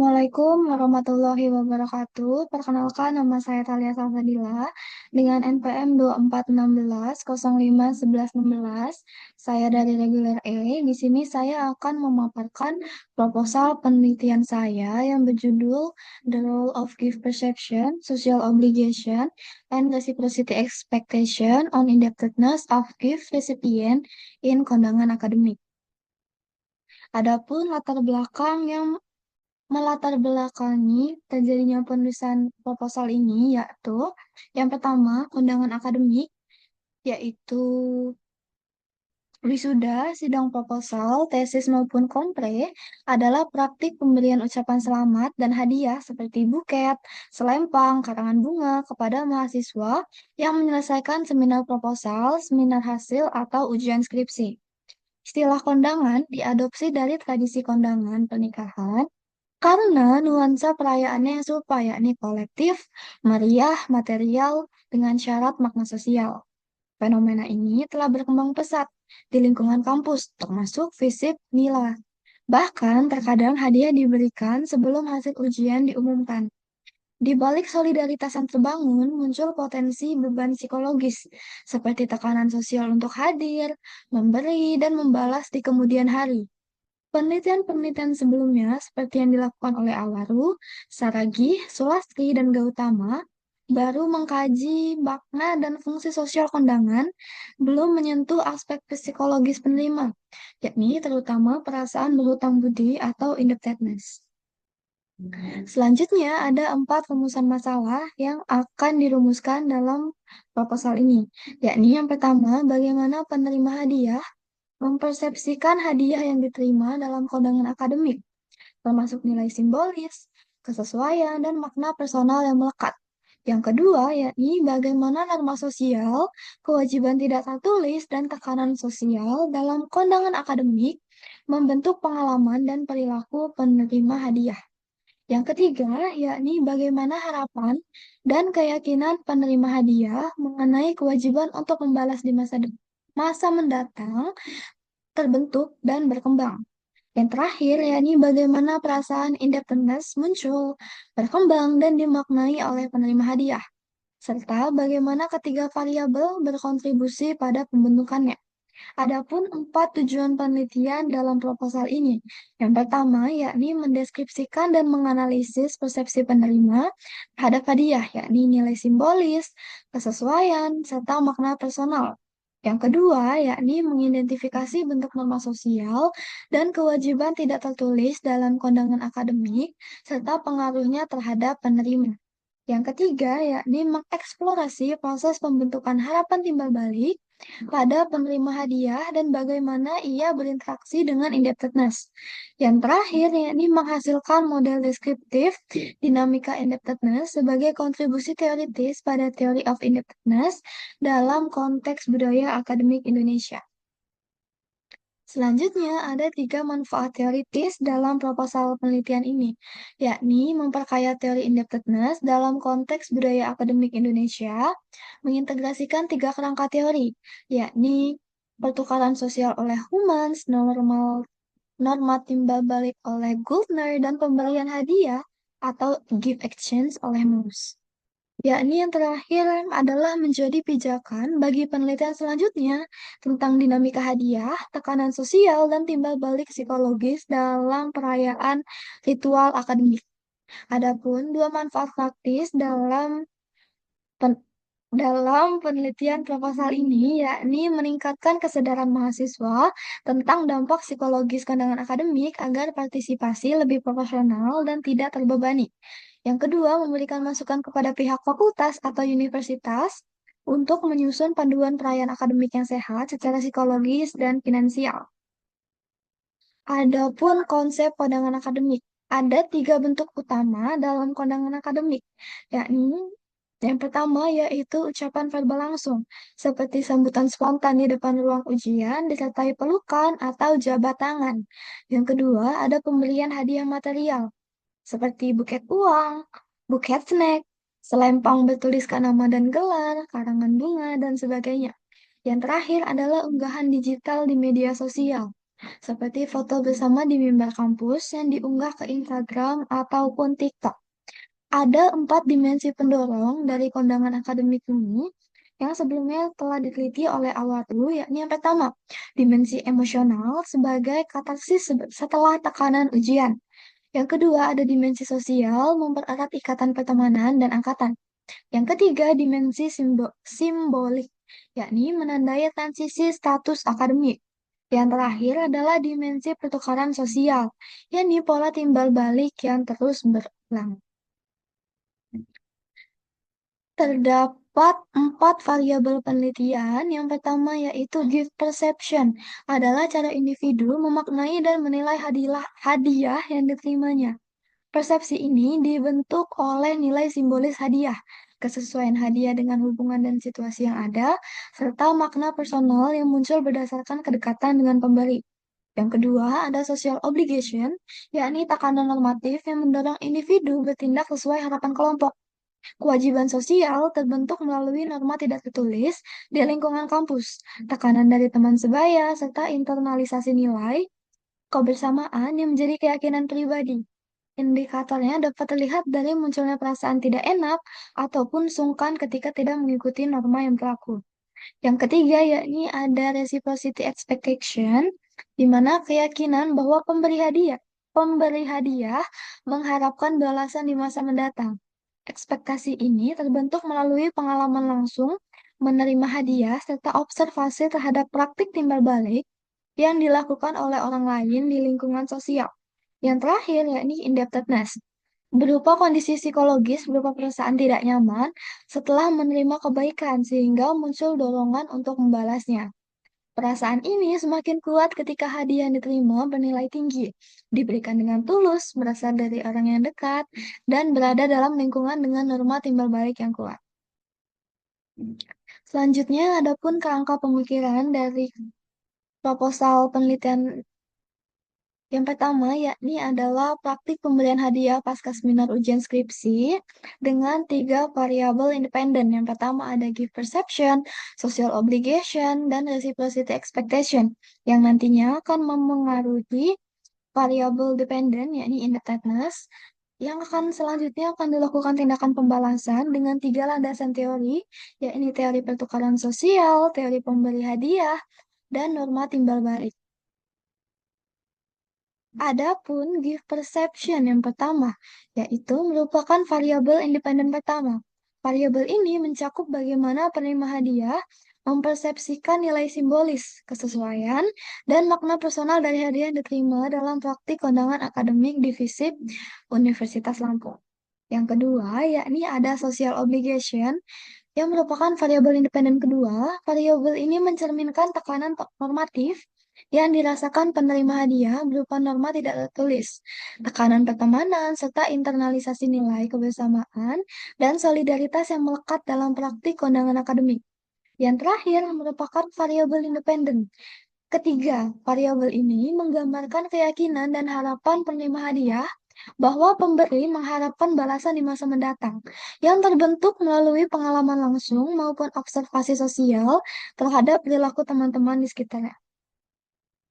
Assalamualaikum warahmatullahi wabarakatuh. Perkenalkan, nama saya Thalia Salsabila dengan NPM 2416051116. Saya dari Reguler E. Di sini saya akan memaparkan proposal penelitian saya yang berjudul The Role of Gift Perception, Social Obligation, and Reciprocity Expectation on Indebtedness of Gift Recipient in Kondangan Akademik. Adapun latar belakang yang melatar belakangi terjadinya penulisan proposal ini yaitu yang pertama kondangan akademik yaitu wisuda, sidang proposal, tesis maupun kompre adalah praktik pemberian ucapan selamat dan hadiah seperti buket, selempang, karangan bunga kepada mahasiswa yang menyelesaikan seminar proposal, seminar hasil, atau ujian skripsi. Istilah kondangan diadopsi dari tradisi kondangan pernikahan karena nuansa perayaannya yang serupa, yakni kolektif, meriah, material, dengan syarat makna sosial. Fenomena ini telah berkembang pesat di lingkungan kampus, termasuk FISIP NILA. Bahkan terkadang hadiah diberikan sebelum hasil ujian diumumkan. Di balik solidaritas yang terbangun, muncul potensi beban psikologis, seperti tekanan sosial untuk hadir, memberi, dan membalas di kemudian hari. Penelitian-penelitian sebelumnya, seperti yang dilakukan oleh Awaru, Saragih, Sulastri, dan Gautama, baru mengkaji makna dan fungsi sosial kondangan, belum menyentuh aspek psikologis penerima, yakni terutama perasaan berhutang budi atau indebtedness. Selanjutnya, ada 4 rumusan masalah yang akan dirumuskan dalam proposal ini, yakni yang pertama, bagaimana penerima hadiah mempersepsikan hadiah yang diterima dalam kondangan akademik, termasuk nilai simbolis, kesesuaian, dan makna personal yang melekat. Yang kedua, yakni bagaimana norma sosial, kewajiban tidak tertulis, dan tekanan sosial dalam kondangan akademik membentuk pengalaman dan perilaku penerima hadiah. Yang ketiga, yakni bagaimana harapan dan keyakinan penerima hadiah mengenai kewajiban untuk membalas di masa mendatang terbentuk dan berkembang. Yang terakhir, yakni bagaimana perasaan independence muncul, berkembang, dan dimaknai oleh penerima hadiah, serta bagaimana ketiga variabel berkontribusi pada pembentukannya. Adapun 4 tujuan penelitian dalam proposal ini. Yang pertama, yakni mendeskripsikan dan menganalisis persepsi penerima terhadap hadiah, yakni nilai simbolis, kesesuaian, serta makna personal. Yang kedua, yakni mengidentifikasi bentuk norma sosial dan kewajiban tidak tertulis dalam kondangan akademik, serta pengaruhnya terhadap penerima. Yang ketiga, yakni mengeksplorasi proses pembentukan harapan timbal balik pada penerima hadiah dan bagaimana ia berinteraksi dengan indebtedness. Yang terakhir, yakni menghasilkan model deskriptif dinamika indebtedness sebagai kontribusi teoritis pada teori of indebtedness dalam konteks budaya akademik Indonesia. Selanjutnya, ada 3 manfaat teoritis dalam proposal penelitian ini, yakni memperkaya teori indebtedness dalam konteks budaya akademik Indonesia, mengintegrasikan 3 kerangka teori, yakni pertukaran sosial oleh Humans, norma timbal balik oleh Goldner, dan pemberian hadiah atau gift exchange oleh Moose. Yakni yang terakhir adalah menjadi pijakan bagi penelitian selanjutnya tentang dinamika hadiah, tekanan sosial, dan timbal balik psikologis dalam perayaan ritual akademik. Adapun 2 manfaat praktis pen- dalam penelitian proposal ini, yakni meningkatkan kesadaran mahasiswa tentang dampak psikologis kondangan akademik agar partisipasi lebih profesional dan tidak terbebani. Yang kedua, memberikan masukan kepada pihak fakultas atau universitas untuk menyusun panduan perayaan akademik yang sehat secara psikologis dan finansial. Adapun konsep kondangan akademik, ada 3 bentuk utama dalam kondangan akademik, yakni yang pertama yaitu ucapan verbal langsung, seperti sambutan spontan di depan ruang ujian disertai pelukan atau jabat tangan. Yang kedua, ada pemberian hadiah material, seperti buket uang, buket snack, selempang bertuliskan nama dan gelar, karangan bunga, dan sebagainya. Yang terakhir adalah unggahan digital di media sosial, seperti foto bersama di mimbar kampus yang diunggah ke Instagram ataupun TikTok. Ada 4 dimensi pendorong dari kondangan akademik ini yang sebelumnya telah diteliti oleh Awadu, yakni yang pertama, dimensi emosional sebagai katarsis setelah tekanan ujian. Yang kedua, ada dimensi sosial mempererat ikatan pertemanan dan angkatan. Yang ketiga, dimensi simbolik, yakni menandai transisi status akademik. Yang terakhir adalah dimensi pertukaran sosial, yakni pola timbal balik yang terus berulang. Terdapat 4 variabel penelitian. Yang pertama yaitu gift perception, adalah cara individu memaknai dan menilai hadiah yang diterimanya. Persepsi ini dibentuk oleh nilai simbolis hadiah, kesesuaian hadiah dengan hubungan dan situasi yang ada, serta makna personal yang muncul berdasarkan kedekatan dengan pemberi. Yang kedua, ada social obligation, yakni tekanan normatif yang mendorong individu bertindak sesuai harapan kelompok. Kewajiban sosial terbentuk melalui norma tidak tertulis di lingkungan kampus, tekanan dari teman sebaya, serta internalisasi nilai kebersamaan yang menjadi keyakinan pribadi. Indikatornya dapat terlihat dari munculnya perasaan tidak enak ataupun sungkan ketika tidak mengikuti norma yang berlaku. Yang ketiga, yakni ada reciprocity expectation, di mana keyakinan bahwa pemberi hadiah mengharapkan balasan di masa mendatang. Ekspektasi ini terbentuk melalui pengalaman langsung menerima hadiah serta observasi terhadap praktik timbal balik yang dilakukan oleh orang lain di lingkungan sosial. Yang terakhir, yakni indebtedness, berupa kondisi psikologis berupa perasaan tidak nyaman setelah menerima kebaikan sehingga muncul dorongan untuk membalasnya. Perasaan ini semakin kuat ketika hadiah yang diterima bernilai tinggi, diberikan dengan tulus, berasal dari orang yang dekat, dan berada dalam lingkungan dengan norma timbal balik yang kuat. Selanjutnya, adapun kerangka pemikiran dari proposal penelitian yang pertama, yakni adalah praktik pemberian hadiah pasca seminar ujian skripsi dengan 3 variabel independen. Yang pertama ada gift perception, social obligation, dan reciprocity expectation, yang nantinya akan memengaruhi variabel dependen, yakni indebtedness, yang selanjutnya akan dilakukan tindakan pembalasan dengan 3 landasan teori, yakni teori pertukaran sosial, teori pemberi hadiah, dan norma timbal balik. Adapun gift perception yang pertama, yaitu merupakan variabel independen pertama. Variabel ini mencakup bagaimana penerima hadiah mempersepsikan nilai simbolis, kesesuaian, dan makna personal dari hadiah yang diterima dalam praktik kondangan akademik di FISIP Universitas Lampung. Yang kedua, yakni ada social obligation, yang merupakan variabel independen kedua. Variabel ini mencerminkan tekanan normatif yang dirasakan penerima hadiah berupa norma tidak tertulis, tekanan pertemanan, serta internalisasi nilai kebersamaan dan solidaritas yang melekat dalam praktik kondangan akademik. Yang terakhir merupakan variabel independen. Ketiga, variabel ini menggambarkan keyakinan dan harapan penerima hadiah bahwa pemberi mengharapkan balasan di masa mendatang, yang terbentuk melalui pengalaman langsung maupun observasi sosial terhadap perilaku teman-teman di sekitarnya.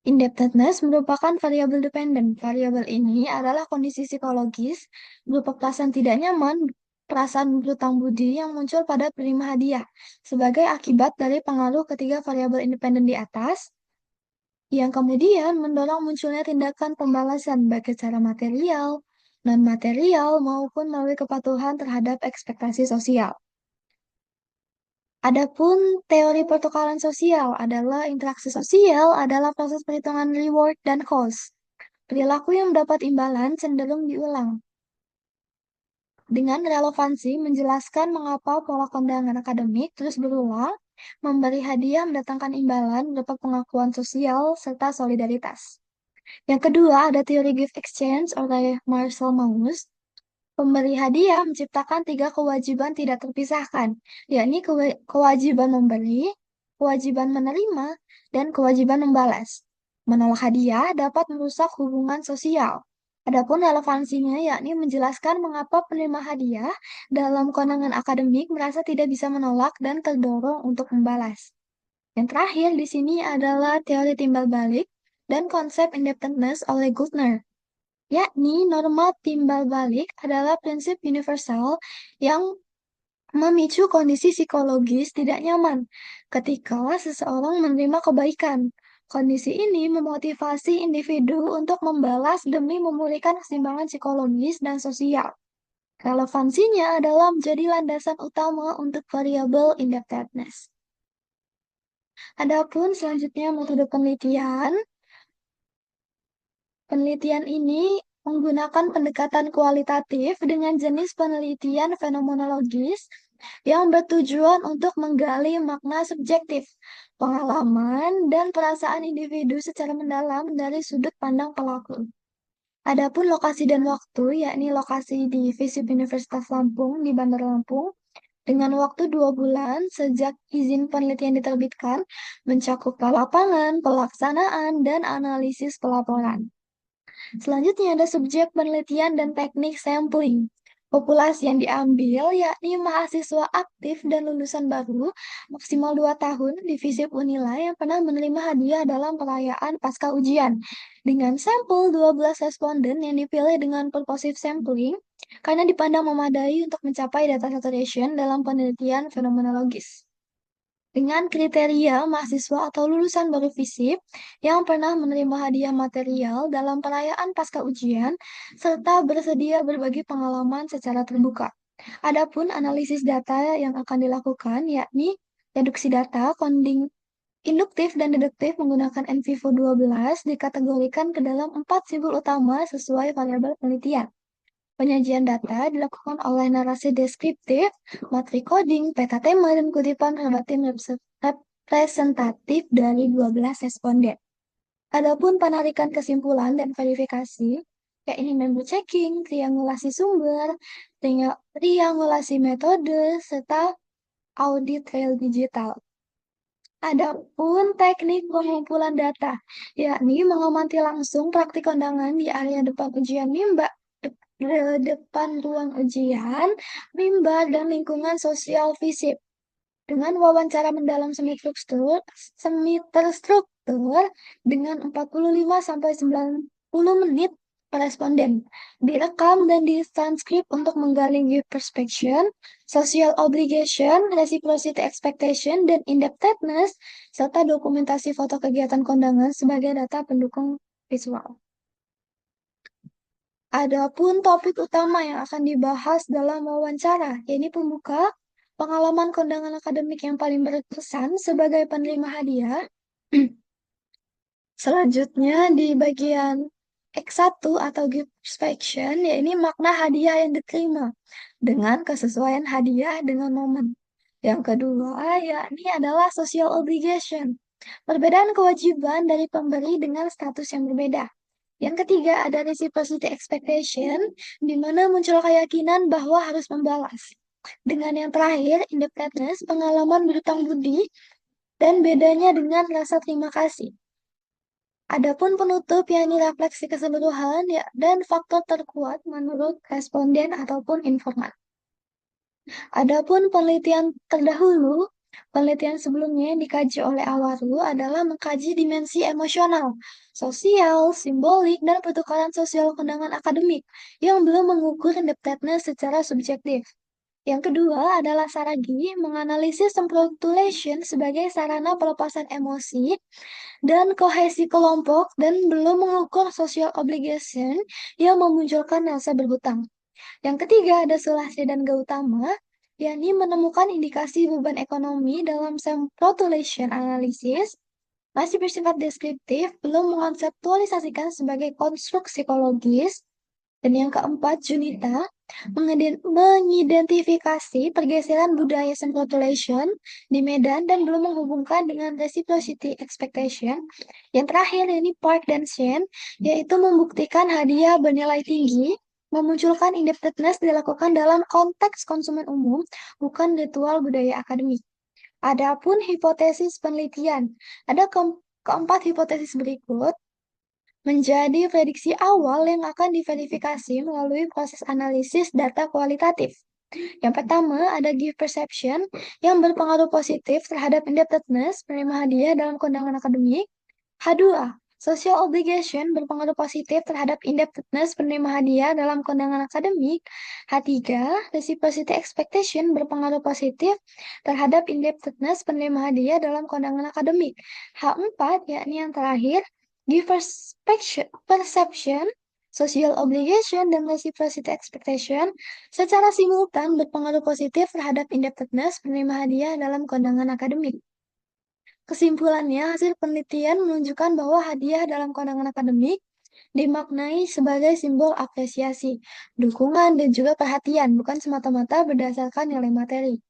Indebtedness merupakan variabel dependen. Variabel ini adalah kondisi psikologis berupa perasaan tidak nyaman, perasaan berutang budi yang muncul pada penerima hadiah sebagai akibat dari pengaruh ketiga variabel independen di atas, yang kemudian mendorong munculnya tindakan pembalasan baik secara material, non-material, maupun melalui kepatuhan terhadap ekspektasi sosial. Adapun teori pertukaran sosial adalah interaksi sosial adalah proses perhitungan reward dan cost. Perilaku yang mendapat imbalan cenderung diulang. Dengan relevansi menjelaskan mengapa pola kondangan akademik terus berulang, memberi hadiah mendatangkan imbalan berupa pengakuan sosial serta solidaritas. Yang kedua ada teori gift exchange oleh Marcel Mauss. Pemberi hadiah menciptakan 3 kewajiban tidak terpisahkan, yakni kewajiban memberi, kewajiban menerima, dan kewajiban membalas. Menolak hadiah dapat merusak hubungan sosial. Adapun relevansinya yakni menjelaskan mengapa penerima hadiah dalam kondangan akademik merasa tidak bisa menolak dan terdorong untuk membalas. Yang terakhir di sini adalah teori timbal balik. dan konsep indebtedness oleh Goldner, yakni norma timbal balik adalah prinsip universal yang memicu kondisi psikologis tidak nyaman ketika seseorang menerima kebaikan. Kondisi ini memotivasi individu untuk membalas demi memulihkan keseimbangan psikologis dan sosial. Relevansinya adalah menjadi landasan utama untuk variabel indebtedness. Adapun selanjutnya metode penelitian. Penelitian ini menggunakan pendekatan kualitatif dengan jenis penelitian fenomenologis yang bertujuan untuk menggali makna subjektif, pengalaman, dan perasaan individu secara mendalam dari sudut pandang pelaku. Adapun lokasi dan waktu, yakni lokasi di FISIP Universitas Lampung di Bandar Lampung, dengan waktu 2 bulan sejak izin penelitian diterbitkan, mencakup lapangan, pelaksanaan, dan analisis pelaporan. Selanjutnya ada subjek penelitian dan teknik sampling. Populasi yang diambil yakni mahasiswa aktif dan lulusan baru maksimal 2 tahun di FISIP Unila yang pernah menerima hadiah dalam perayaan pasca ujian. Dengan sampel 12 responden yang dipilih dengan purposive sampling karena dipandang memadai untuk mencapai data saturation dalam penelitian fenomenologis. Dengan kriteria mahasiswa atau lulusan baru FISIP yang pernah menerima hadiah material dalam perayaan pasca ujian, serta bersedia berbagi pengalaman secara terbuka. Adapun analisis data yang akan dilakukan yakni reduksi data, coding induktif dan deduktif menggunakan NVivo 12 dikategorikan ke dalam 4 simbol utama sesuai variabel penelitian. Penyajian data dilakukan oleh narasi deskriptif, matri coding, peta tema, dan kutipan representatif dari 12 responden. Adapun penarikan kesimpulan dan verifikasi, yakni member checking, triangulasi sumber, triangulasi metode, serta audit trail digital. Adapun teknik pengumpulan data, yakni mengamati langsung praktik kondangan di area depan ujian mimba, depan ruang ujian, mimbar, dan lingkungan sosial FISIP. Dengan wawancara mendalam semi terstruktur dengan 45-90 menit per responden. Direkam dan ditranskrip untuk menggali gift perspection, social obligation, reciprocity expectation, dan indebtedness, serta dokumentasi foto kegiatan kondangan sebagai data pendukung visual. Adapun topik utama yang akan dibahas dalam wawancara, yaitu pembuka, pengalaman kondangan akademik yang paling berkesan sebagai penerima hadiah. Selanjutnya di bagian X1 atau gift perspection, yaitu makna hadiah yang diterima dengan kesesuaian hadiah dengan momen. Yang kedua, yakni adalah social obligation, perbedaan kewajiban dari pemberi dengan status yang berbeda. Yang ketiga, ada reciprocity expectation, di mana muncul keyakinan bahwa harus membalas. Dengan yang terakhir, indebtedness, pengalaman berhutang budi, dan bedanya dengan rasa terima kasih. Adapun penutup, yakni refleksi keseluruhan dan faktor terkuat menurut responden ataupun informan. Adapun penelitian terdahulu, penelitian sebelumnya yang dikaji oleh Awaru adalah mengkaji dimensi emosional, sosial, simbolik, dan pertukaran sosial kondangan akademik yang belum mengukur indebtedness secara subjektif. Yang kedua adalah Saragi menganalisis semprotulation sebagai sarana pelepasan emosi dan kohesi kelompok dan belum mengukur social obligation yang memunculkan rasa berhutang. Yang ketiga ada Sulastri dan Gautama, yakni menemukan indikasi beban ekonomi dalam semprotulation analysis, masih bersifat deskriptif, belum mengkonseptualisasikan sebagai konstruk psikologis. Dan yang keempat, Junita mengidentifikasi pergeseran budaya semprotulation di Medan dan belum menghubungkan dengan reciprocity expectation. Yang terakhir, ini Park dan Shen, yaitu membuktikan hadiah bernilai tinggi memunculkan indebtedness dilakukan dalam konteks konsumen umum, bukan ritual budaya akademik. Adapun hipotesis penelitian, ada keempat hipotesis berikut menjadi prediksi awal yang akan diverifikasi melalui proses analisis data kualitatif. Yang pertama, ada gift perception yang berpengaruh positif terhadap indebtedness penerima hadiah dalam kondangan akademik. H2, Social obligation berpengaruh positif terhadap indebtedness penerima hadiah dalam kondangan akademik. H3, reciprocity expectation berpengaruh positif terhadap indebtedness penerima hadiah dalam kondangan akademik. H4, yakni yang terakhir, giver's perception, social obligation, dan reciprocity expectation secara simultan berpengaruh positif terhadap indebtedness penerima hadiah dalam kondangan akademik. Kesimpulannya, hasil penelitian menunjukkan bahwa hadiah dalam kondangan akademik dimaknai sebagai simbol apresiasi, dukungan, dan juga perhatian, bukan semata-mata berdasarkan nilai materi.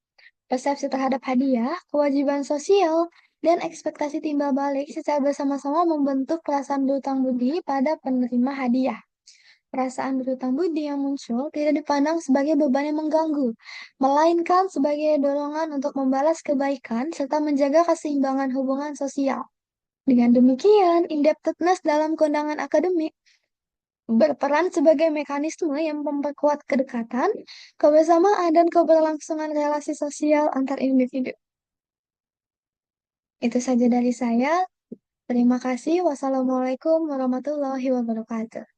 Persepsi terhadap hadiah, kewajiban sosial, dan ekspektasi timbal balik secara bersama-sama membentuk perasaan berutang budi pada penerima hadiah. Perasaan berutang budi yang muncul tidak dipandang sebagai beban yang mengganggu, melainkan sebagai dorongan untuk membalas kebaikan serta menjaga keseimbangan hubungan sosial. Dengan demikian, indebtedness dalam kondangan akademik berperan sebagai mekanisme yang memperkuat kedekatan, kebersamaan, dan keberlangsungan relasi sosial antar individu. Itu saja dari saya. Terima kasih. Wassalamualaikum warahmatullahi wabarakatuh.